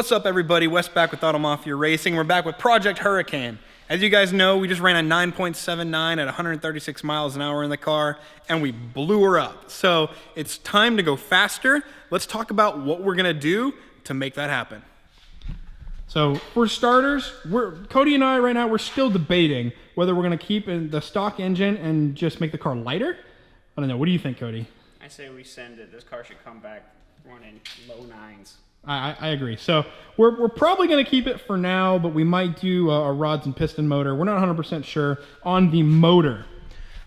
What's up, everybody? Wes back with Auto Mafia Racing. We're back with Project Hurricane. As you guys know, we just ran a 9.79 at 136 miles an hour in the car, and we blew her up. So it's time to go faster. Let's talk about what we're gonna do to make that happen. So for starters, Cody and I right now, we're still debating whether we're gonna keep in the stock engine and just make the car lighter. I don't know. What do you think, Cody? I say we send it. This car should come back running low nines. I agree. So we're probably going to keep it for now, but we might do a rods and piston motor. We're not 100% sure on the motor.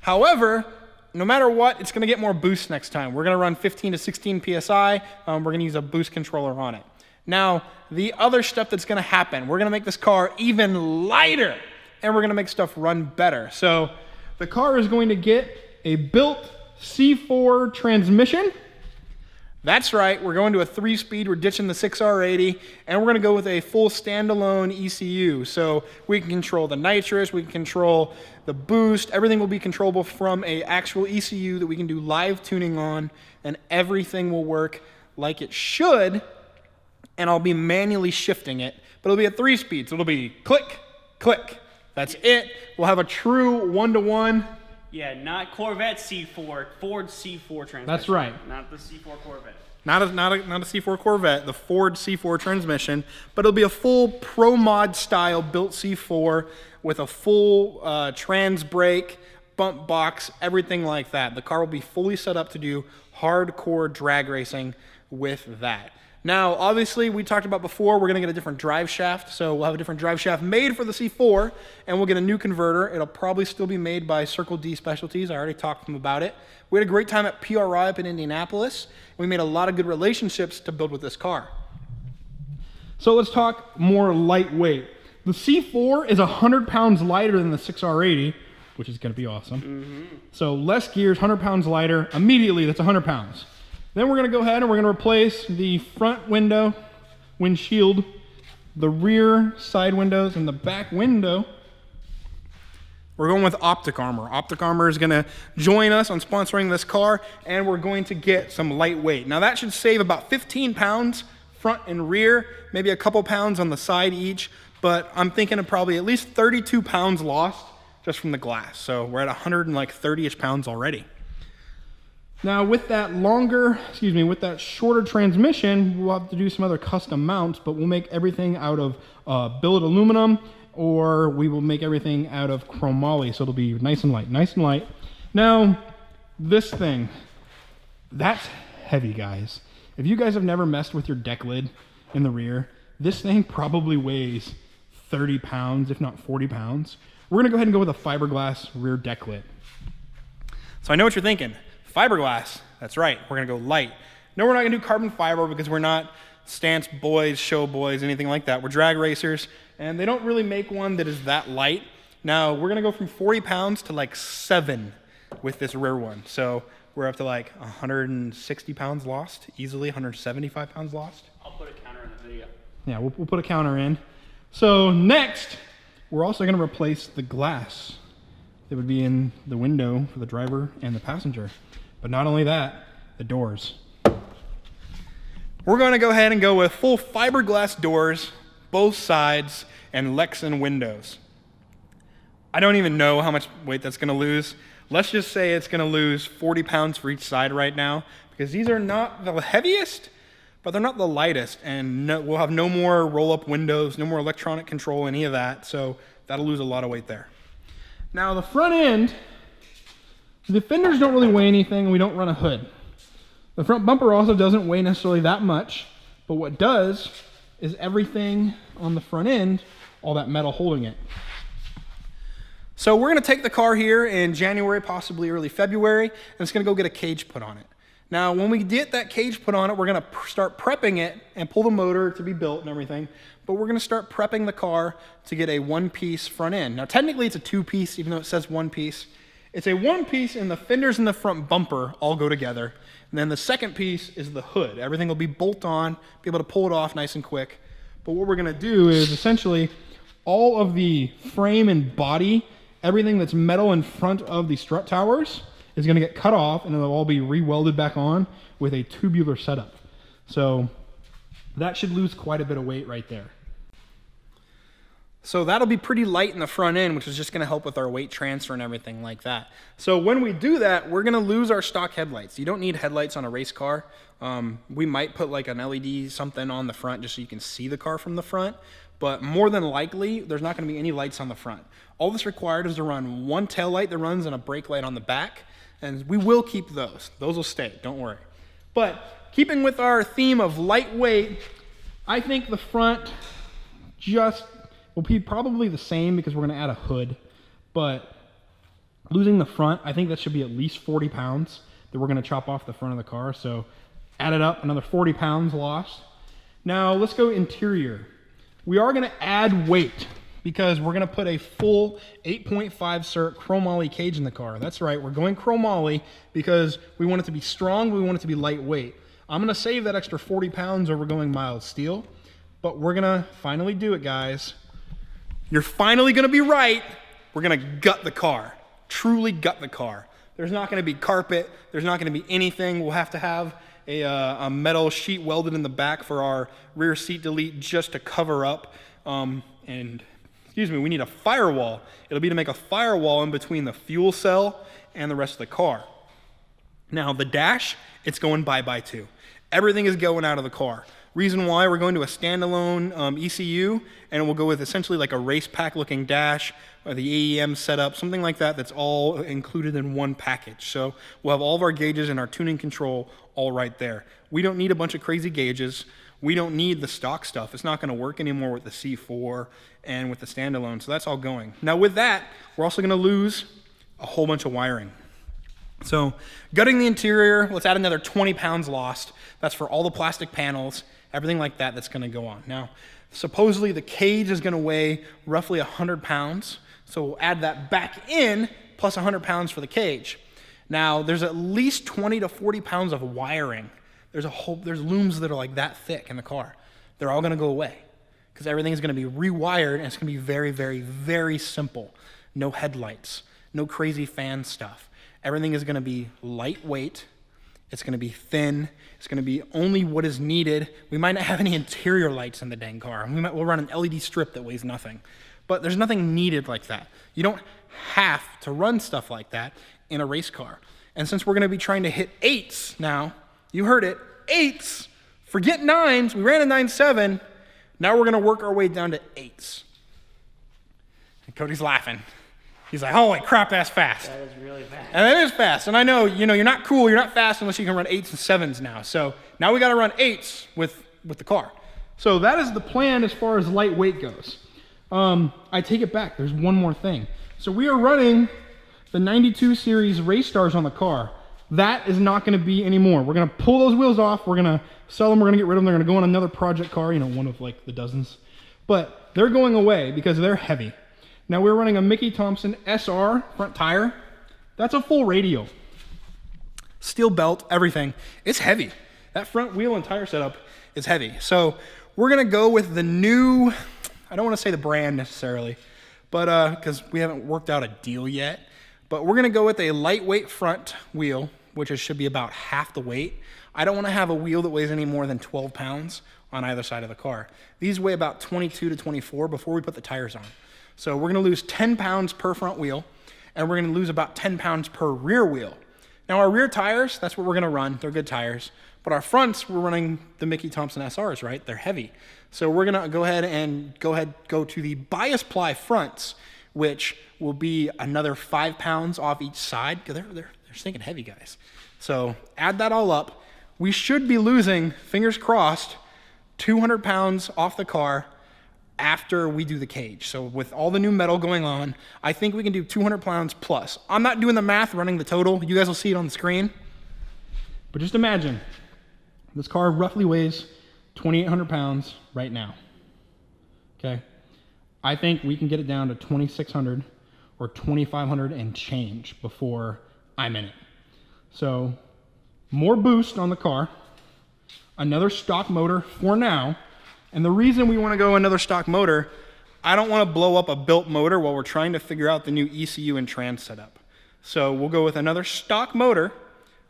However, no matter what, it's going to get more boost next time. We're going to run 15 to 16 PSI. We're going to use a boost controller on it. Now, the other stuff that's going to happen, we're going to make this car even lighter, and we're going to make stuff run better. So the car is going to get a built C4 transmission. That's right, we're going to a 3-speed, we're ditching the 6R80, and we're gonna go with a full standalone ECU. So we can control the nitrous, we can control the boost, everything will be controllable from an actual ECU that we can do live tuning on, and everything will work like it should, and I'll be manually shifting it, but it'll be a 3-speed, so it'll be click, click. That's it. We'll have a true one-to-one. Yeah, not Corvette C4, Ford C4 transmission. That's right. Not the C4 Corvette. Not a C4 Corvette, the Ford C4 transmission, but it'll be a full Pro Mod style built C4 with a full trans brake, bump box, everything like that. The car will be fully set up to do hardcore drag racing with that. Now, obviously, we talked about before, we're going to get a different drive shaft. So we'll have a different drive shaft made for the C4, and we'll get a new converter. It'll probably still be made by Circle D Specialties. I already talked to them about it. We had a great time at PRI up in Indianapolis. We made a lot of good relationships to build with this car. So let's talk more lightweight. The C4 is 100 pounds lighter than the 6R80, which is going to be awesome. Mm-hmm. So less gears, 100 pounds lighter. Immediately, that's 100 pounds. Then we're going to go ahead and we're going to replace the front window, windshield, the rear side windows, and the back window. We're going with Optic Armor. Optic Armor is going to join us on sponsoring this car, and we're going to get some lightweight. Now that should save about 15 pounds front and rear, maybe a couple pounds on the side each, but I'm thinking of probably at least 32 pounds lost just from the glass. So we're at 130-ish pounds already. Now with that with that shorter transmission, we'll have to do some other custom mounts, but we'll make everything out of billet aluminum, or we will make everything out of chromoly, so it'll be nice and light, nice and light. Now, this thing, that's heavy, guys. If you guys have never messed with your deck lid in the rear, this thing probably weighs 30 pounds, if not 40 pounds. We're gonna go ahead and go with a fiberglass rear deck lid. So I know what you're thinking. Fiberglass, that's right, we're gonna go light. No, we're not gonna do carbon fiber because we're not stance boys, show boys, anything like that. We're drag racers, and they don't really make one that is that light. Now, we're gonna go from 40 pounds to like 7 with this rear one. So we're up to like 160 pounds lost, easily 175 pounds lost. I'll put a counter in the video. Yeah, we'll put a counter in. So next, we're also gonna replace the glass that would be in the window for the driver and the passenger. But not only that, the doors. We're going to go ahead and go with full fiberglass doors, both sides, and Lexan windows. I don't even know how much weight that's going to lose. Let's just say it's going to lose 40 pounds for each side right now, because these are not the heaviest, but they're not the lightest, and we'll have no more roll-up windows, no more electronic control, any of that, so that'll lose a lot of weight there. Now the front end, the fenders don't really weigh anything, and we don't run a hood. The front bumper also doesn't weigh necessarily that much, but what does is everything on the front end, all that metal holding it. So we're gonna take the car here in January, possibly early February, and it's gonna go get a cage put on it. Now, when we get that cage put on it, we're gonna start prepping it and pull the motor to be built and everything, but we're gonna start prepping the car to get a one-piece front end. Now, technically it's a two-piece, even though it says one piece. It's a one piece, and the fenders and the front bumper all go together. And then the second piece is the hood. Everything will be bolt on, be able to pull it off nice and quick. But what we're gonna do is essentially all of the frame and body, everything that's metal in front of the strut towers is gonna get cut off, and it'll all be re-welded back on with a tubular setup. So That should lose quite a bit of weight right there. So that'll be pretty light in the front end, which is just gonna help with our weight transfer and everything like that. So when we do that, we're gonna lose our stock headlights. You don't need headlights on a race car. We might put like an LED something on the front just so you can see the car from the front, but more than likely, there's not gonna be any lights on the front. All that's required is to run one tail light that runs and a brake light on the back, and we will keep those. Those will stay, don't worry. But keeping with our theme of lightweight, I think the front just will be probably the same because we're gonna add a hood, but losing the front, I think that should be at least 40 pounds that we're gonna chop off the front of the car. So add it up, another 40 pounds lost. Now let's go interior. We are gonna add weight because we're gonna put a full 8.5 cert chromoly cage in the car. That's right, we're going chromoly because we want it to be strong, we want it to be lightweight. I'm gonna save that extra 40 pounds over going mild steel, but we're gonna finally do it, guys. You're finally gonna be right. We're gonna gut the car, truly gut the car. There's not gonna be carpet, there's not gonna be anything. We'll have to have a metal sheet welded in the back for our rear seat delete just to cover up. And excuse me, we need a firewall. It'll be to make a firewall in between the fuel cell and the rest of the car. Now the dash, it's going bye-bye too. Everything is going out of the car. Reason why, we're going to a standalone ECU, and we'll go with essentially like a race pack looking dash, or the AEM setup, something like that, that's all included in one package. So we'll have all of our gauges and our tuning control all right there. We don't need a bunch of crazy gauges. We don't need the stock stuff. It's not gonna work anymore with the C4 and with the standalone, so that's all going. Now with that, we're also gonna lose a whole bunch of wiring. So gutting the interior, let's add another 20 pounds lost. That's for all the plastic panels, everything like that that's gonna go on. Now, supposedly the cage is gonna weigh roughly 100 pounds. So we'll add that back in plus 100 pounds for the cage. Now, there's at least 20 to 40 pounds of wiring. There's looms that are like that thick in the car. They're all gonna go away because everything is gonna be rewired, and it's gonna be very, very, very simple. No headlights, no crazy fan stuff. Everything is gonna be lightweight. It's gonna be thin. It's gonna be only what is needed. We might not have any interior lights in the dang car. We'll run an LED strip that weighs nothing. But there's nothing needed like that. You don't have to run stuff like that in a race car. And since we're gonna be trying to hit 8s now, you heard it, 8s, forget 9s, we ran a 9.7, now we're gonna work our way down to 8s. And Cody's laughing. He's like, holy crap, that's fast. That is really fast. And that is fast. And I know, you're not cool, you're not fast unless you can run 8s and 7s now. So now we gotta run 8s with the car. So that is the plan as far as lightweight goes. I take it back, there's one more thing. So we are running the 92 series race stars on the car. That is not gonna be anymore. We're gonna pull those wheels off, we're gonna sell them, we're gonna get rid of them, they're gonna go on another project car, one of like the dozens. But they're going away because they're heavy. Now we're running a Mickey Thompson SR front tire. That's a full radial. Steel belt, everything. It's heavy. That front wheel and tire setup is heavy. So we're gonna go with the new, I don't wanna say the brand necessarily, but because we haven't worked out a deal yet, but we're gonna go with a lightweight front wheel, which should be about half the weight. I don't wanna have a wheel that weighs any more than 12 pounds on either side of the car. These weigh about 22 to 24 before we put the tires on. So we're gonna lose 10 pounds per front wheel, and we're gonna lose about 10 pounds per rear wheel. Now our rear tires, that's what we're gonna run, they're good tires. But our fronts, we're running the Mickey Thompson SRs, right? They're heavy. So we're gonna go to the bias ply fronts, which will be another 5 pounds off each side, because they're stinking heavy, guys. So add that all up. We should be losing, fingers crossed, 200 pounds off the car after we do the cage. So with all the new metal going on, I think we can do 200 pounds plus. I'm not doing the math, running the total. You guys will see it on the screen. But just imagine, this car roughly weighs 2,800 pounds right now, okay? I think we can get it down to 2,600 or 2,500 and change before I'm in it. So more boost on the car, another stock motor for now. And the reason we want to go another stock motor, I don't want to blow up a built motor while we're trying to figure out the new ECU and trans setup. So we'll go with another stock motor,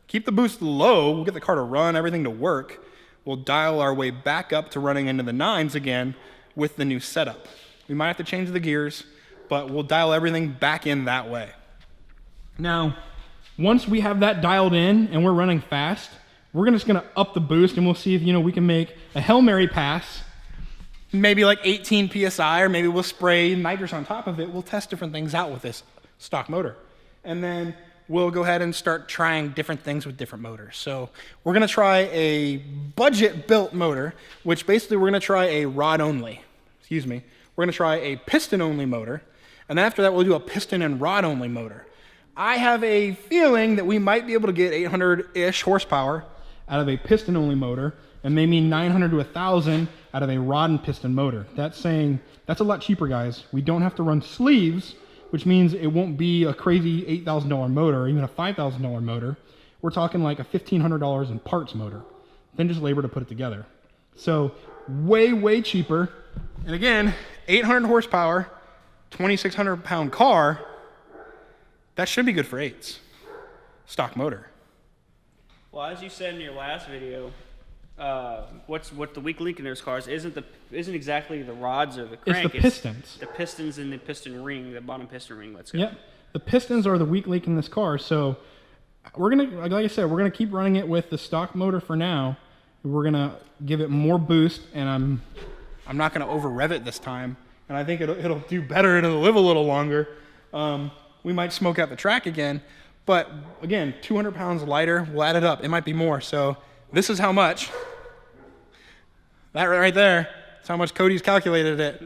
keep the boost low, we'll get the car to run, everything to work, we'll dial our way back up to running into the 9s again with the new setup. We might have to change the gears, but we'll dial everything back in that way. Now, once we have that dialed in and we're running fast, we're just gonna up the boost and we'll see if, you know, we can make a Hail Mary pass. Maybe like 18 PSI, or maybe we'll spray nitrous on top of it. We'll test different things out with this stock motor. And then we'll go ahead and start trying different things with different motors. So we're gonna try a budget built motor, which basically we're gonna try a rod only, excuse me. We're gonna try a piston only motor. And then after that, we'll do a piston and rod only motor. I have a feeling that we might be able to get 800-ish horsepower out of a piston only motor, and maybe 900 to 1,000 out of a rod and piston motor. That's saying that's a lot cheaper, guys. We don't have to run sleeves, which means it won't be a crazy $8,000 motor or even a $5,000 motor. We're talking like a $1,500 in parts motor, then just labor to put it together. So way, way cheaper. And again, 800 horsepower, 2,600 pound car, that should be good for 8s. Stock motor. Well, as you said in your last video, what the weak link in those cars isn't exactly the rods or the crank. It's the pistons. The pistons in the piston ring, the bottom piston ring. Let's go. Yep. The pistons are the weak link in this car. So we're gonna, like I said, we're gonna keep running it with the stock motor for now. We're gonna give it more boost, and I'm not gonna over rev it this time, and I think it'll do better. It'll live a little longer. We might smoke out the track again. But again, 200 pounds lighter, we'll add it up. It might be more. So this is how much. That right there, that's how much Cody's calculated it.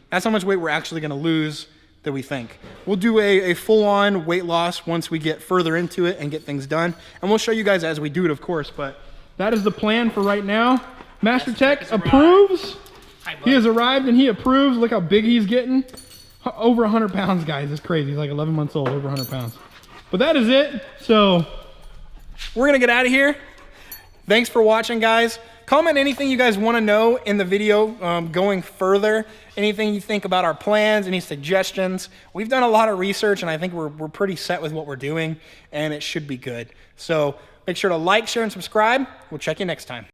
That's how much weight we're actually gonna lose that we think. We'll do a full-on weight loss once we get further into it and get things done. And we'll show you guys as we do it, of course, but that is the plan for right now. Master Tech approves. He has arrived and he approves. Look how big he's getting. Over 100 pounds, guys. It's crazy. He's like 11 months old, over 100 pounds. But that is it. So we're gonna get out of here. Thanks for watching, guys. Comment anything you guys want to know in the video going further. Anything you think about our plans, any suggestions. We've done a lot of research, and I think we're pretty set with what we're doing, and it should be good. So make sure to like, share, and subscribe. We'll check you next time.